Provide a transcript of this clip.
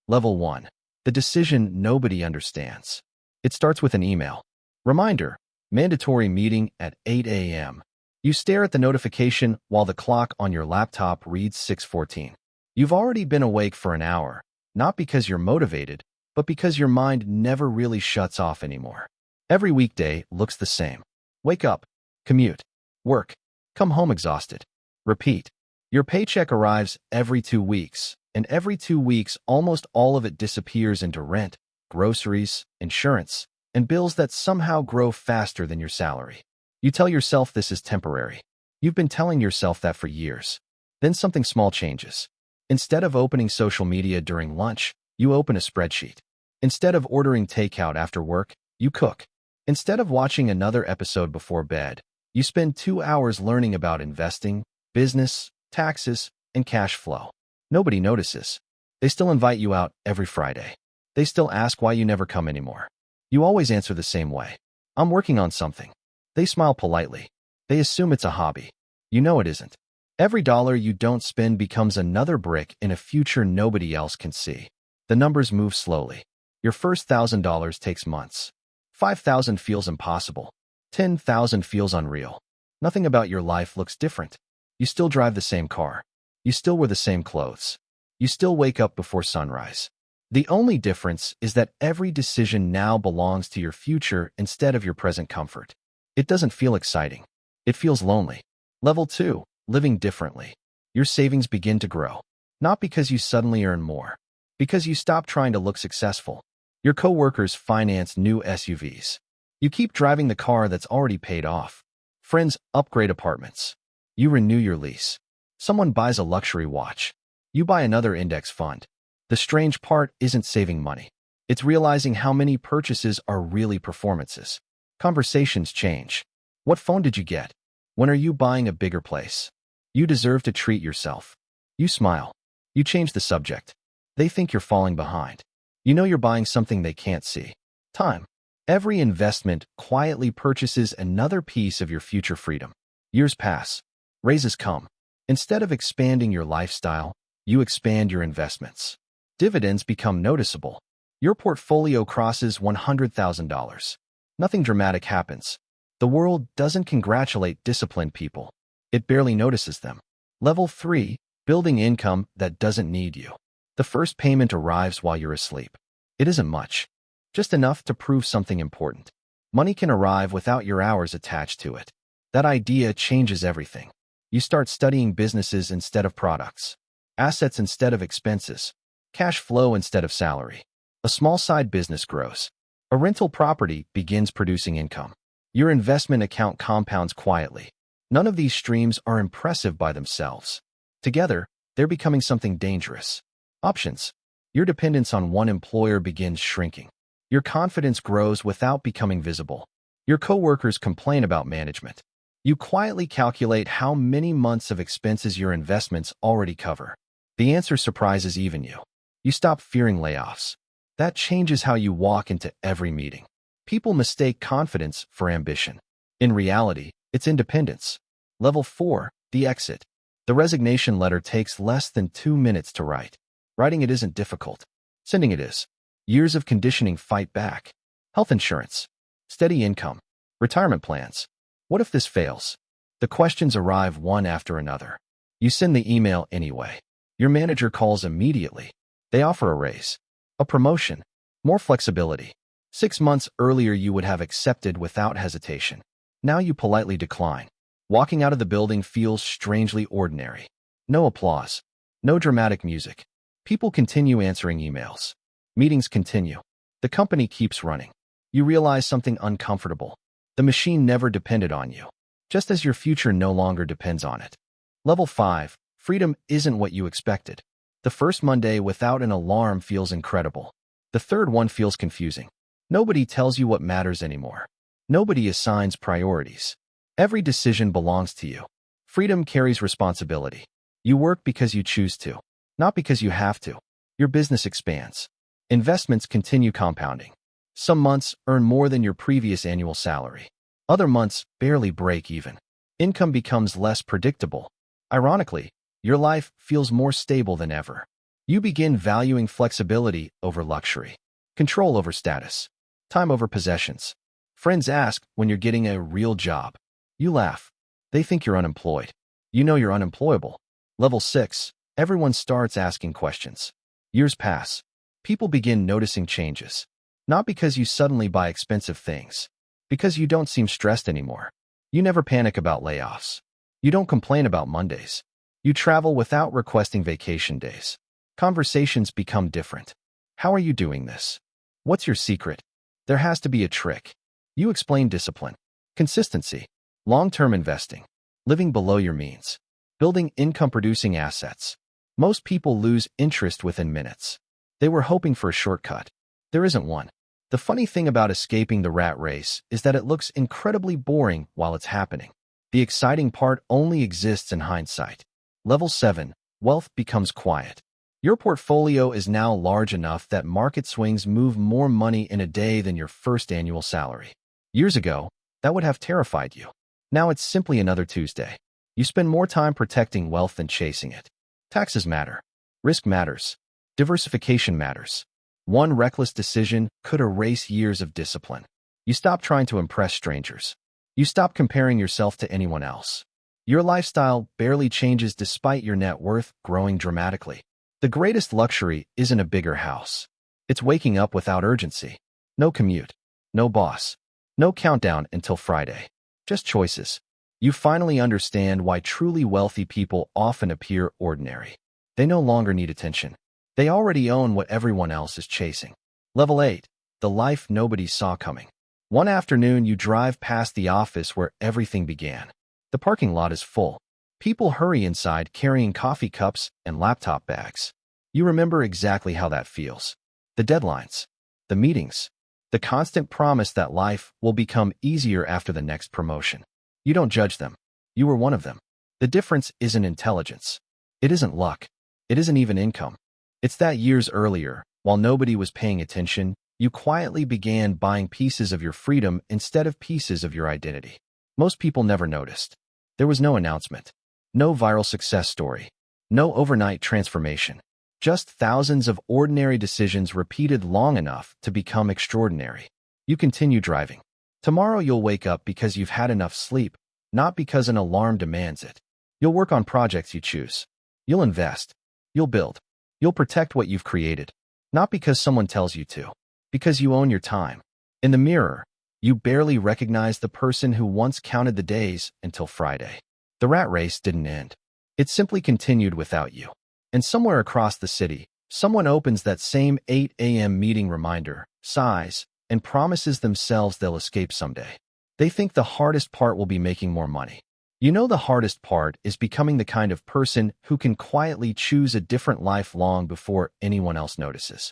Level 1. The decision nobody understands. It starts with an email. Reminder, mandatory meeting at 8 a.m. You stare at the notification while the clock on your laptop reads 6:14. You've already been awake for an hour, not because you're motivated, but because your mind never really shuts off anymore. Every weekday looks the same. Wake up, commute, work, come home exhausted. Repeat. Your paycheck arrives every 2 weeks, and every 2 weeks almost all of it disappears into rent, groceries, insurance, and bills that somehow grow faster than your salary. You tell yourself this is temporary. You've been telling yourself that for years. Then something small changes. Instead of opening social media during lunch, you open a spreadsheet. Instead of ordering takeout after work, you cook. Instead of watching another episode before bed, you spend 2 hours learning about investing, business, taxes, and cash flow. Nobody notices. They still invite you out every Friday. They still ask why you never come anymore. You always answer the same way. I'm working on something. They smile politely. They assume it's a hobby. You know it isn't. Every dollar you don't spend becomes another brick in a future nobody else can see. The numbers move slowly. Your first $1,000 takes months. 5,000 feels impossible. 10,000 feels unreal. Nothing about your life looks different. You still drive the same car. You still wear the same clothes. You still wake up before sunrise. The only difference is that every decision now belongs to your future instead of your present comfort. It doesn't feel exciting. It feels lonely. Level 2. Living differently. Your savings begin to grow. Not because you suddenly earn more. Because you stop trying to look successful. Your coworkers finance new SUVs. You keep driving the car that's already paid off. Friends upgrade apartments. You renew your lease. Someone buys a luxury watch. You buy another index fund. The strange part isn't saving money. It's realizing how many purchases are really performances. Conversations change. What phone did you get? When are you buying a bigger place? You deserve to treat yourself. You smile. You change the subject. They think you're falling behind. You know you're buying something they can't see. Time. Every investment quietly purchases another piece of your future freedom. Years pass. Raises come. Instead of expanding your lifestyle, you expand your investments. Dividends become noticeable. Your portfolio crosses $100,000. Nothing dramatic happens. The world doesn't congratulate disciplined people. It barely notices them. Level 3. Building income that doesn't need you. The first payment arrives while you're asleep. It isn't much. Just enough to prove something important. Money can arrive without your hours attached to it. That idea changes everything. You start studying businesses instead of products. Assets instead of expenses. Cash flow instead of salary. A small side business grows. A rental property begins producing income. Your investment account compounds quietly. None of these streams are impressive by themselves. Together, they're becoming something dangerous. Options. Your dependence on one employer begins shrinking. Your confidence grows without becoming visible. Your coworkers complain about management. You quietly calculate how many months of expenses your investments already cover. The answer surprises even you. You stop fearing layoffs. That changes how you walk into every meeting. People mistake confidence for ambition. In reality, it's independence. Level 4. The exit. The resignation letter takes less than 2 minutes to write. Writing it isn't difficult. Sending it is. Years of conditioning fight back. Health insurance. Steady income. Retirement plans. What if this fails? The questions arrive one after another. You send the email anyway. Your manager calls immediately. They offer a raise. A promotion. More flexibility. 6 months earlier you would have accepted without hesitation. Now you politely decline. Walking out of the building feels strangely ordinary. No applause. No dramatic music. People continue answering emails. Meetings continue. The company keeps running. You realize something uncomfortable. The machine never depended on you, just as your future no longer depends on it. Level 5. Freedom isn't what you expected. The first Monday without an alarm feels incredible. The third one feels confusing. Nobody tells you what matters anymore. Nobody assigns priorities. Every decision belongs to you. Freedom carries responsibility. You work because you choose to, not because you have to. Your business expands. Investments continue compounding. Some months earn more than your previous annual salary. Other months barely break even. Income becomes less predictable. Ironically, your life feels more stable than ever. You begin valuing flexibility over luxury, control over status, time over possessions. Friends ask when you're getting a real job. You laugh. They think you're unemployed. You know you're unemployable. Level 6. Everyone starts asking questions. Years pass. People begin noticing changes. Not because you suddenly buy expensive things. Because you don't seem stressed anymore. You never panic about layoffs. You don't complain about Mondays. You travel without requesting vacation days. Conversations become different. How are you doing this? What's your secret? There has to be a trick. You explain discipline, consistency, long-term investing, living below your means, building income-producing assets. Most people lose interest within minutes. They were hoping for a shortcut. There isn't one. The funny thing about escaping the rat race is that it looks incredibly boring while it's happening. The exciting part only exists in hindsight. Level 7. Wealth becomes quiet. Your portfolio is now large enough that market swings move more money in a day than your first annual salary. Years ago, that would have terrified you. Now it's simply another Tuesday. You spend more time protecting wealth than chasing it. Taxes matter. Risk matters. Diversification matters. One reckless decision could erase years of discipline. You stop trying to impress strangers. You stop comparing yourself to anyone else. Your lifestyle barely changes despite your net worth growing dramatically. The greatest luxury isn't a bigger house. It's waking up without urgency. No commute. No boss. No countdown until Friday. Just choices. You finally understand why truly wealthy people often appear ordinary. They no longer need attention. They already own what everyone else is chasing. Level 8. The life nobody saw coming. One afternoon, you drive past the office where everything began. The parking lot is full. People hurry inside carrying coffee cups and laptop bags. You remember exactly how that feels. The deadlines, the meetings, the constant promise that life will become easier after the next promotion. You don't judge them. You were one of them. The difference isn't intelligence. It isn't luck. It isn't even income. It's that years earlier, while nobody was paying attention, you quietly began buying pieces of your freedom instead of pieces of your identity. Most people never noticed. There was no announcement. No viral success story. No overnight transformation. Just thousands of ordinary decisions repeated long enough to become extraordinary. You continue driving. Tomorrow you'll wake up because you've had enough sleep, not because an alarm demands it. You'll work on projects you choose. You'll invest. You'll build. You'll protect what you've created, not because someone tells you to, because you own your time. In the mirror, you barely recognize the person who once counted the days until Friday. The rat race didn't end. It simply continued without you. And somewhere across the city, someone opens that same 8 a.m. meeting reminder, sighs, and promises themselves they'll escape someday. They think the hardest part will be making more money. You know the hardest part is becoming the kind of person who can quietly choose a different life long before anyone else notices.